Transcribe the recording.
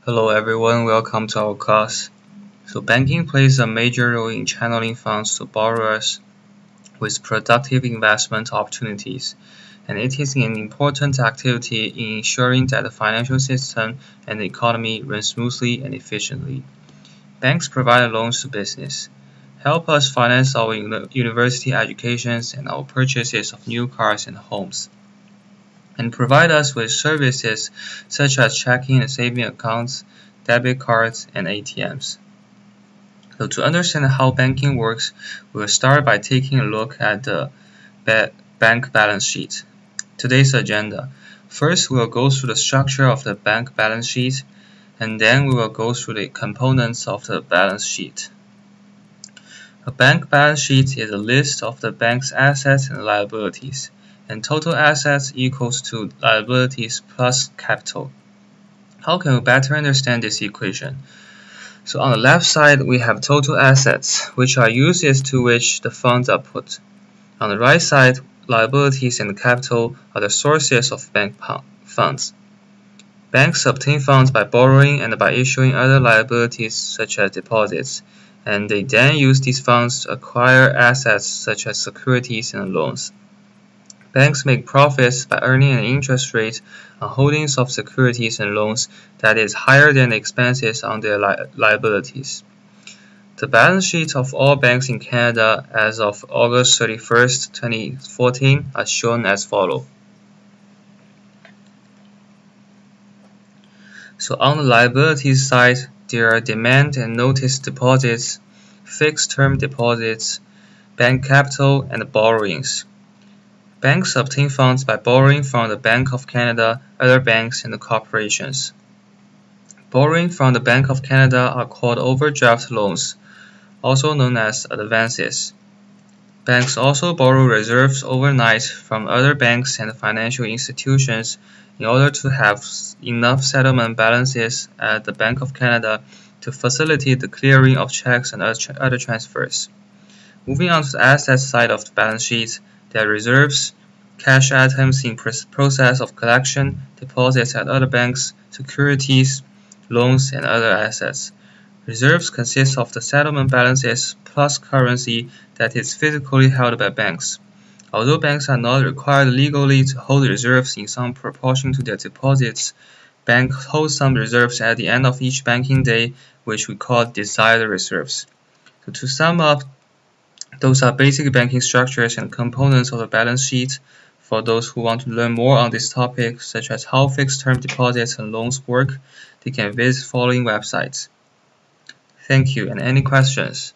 Hello everyone, welcome to our class. So banking plays a major role in channeling funds to borrowers with productive investment opportunities, and it is an important activity in ensuring that the financial system and the economy run smoothly and efficiently. Banks provide loans to business, help us finance our university educations and our purchases of new cars and homes, and provide us with services such as checking and saving accounts, debit cards, and ATMs. So to understand how banking works, we will start by taking a look at the bank balance sheet. Today's agenda. First, we will go through the structure of the bank balance sheet, and then we will go through the components of the balance sheet. A bank balance sheet is a list of the bank's assets and liabilities, and total assets equals to liabilities plus capital. How can we better understand this equation? So on the left side, we have total assets, which are uses to which the funds are put. On the right side, liabilities and capital are the sources of bank funds. Banks obtain funds by borrowing and by issuing other liabilities such as deposits, and they then use these funds to acquire assets such as securities and loans. Banks make profits by earning an interest rate on holdings of securities and loans that is higher than the expenses on their liabilities. The balance sheet of all banks in Canada as of August 31st, 2014 are shown as follows. So on the liabilities side, there are demand and notice deposits, fixed term deposits, bank capital, and borrowings. Banks obtain funds by borrowing from the Bank of Canada, other banks, and corporations. Borrowing from the Bank of Canada are called overdraft loans, also known as advances. Banks also borrow reserves overnight from other banks and financial institutions in order to have enough settlement balances at the Bank of Canada to facilitate the clearing of checks and other transfers. Moving on to the asset side of the balance sheet, there are reserves, cash items in process of collection, deposits at other banks, securities, loans, and other assets. Reserves consist of the settlement balances plus currency that is physically held by banks. Although banks are not required legally to hold reserves in some proportion to their deposits, banks hold some reserves at the end of each banking day, which we call desired reserves. So to sum up, those are basic banking structures and components of the balance sheet. For those who want to learn more on this topic, such as how fixed-term deposits and loans work, they can visit following websites. Thank you, and any questions?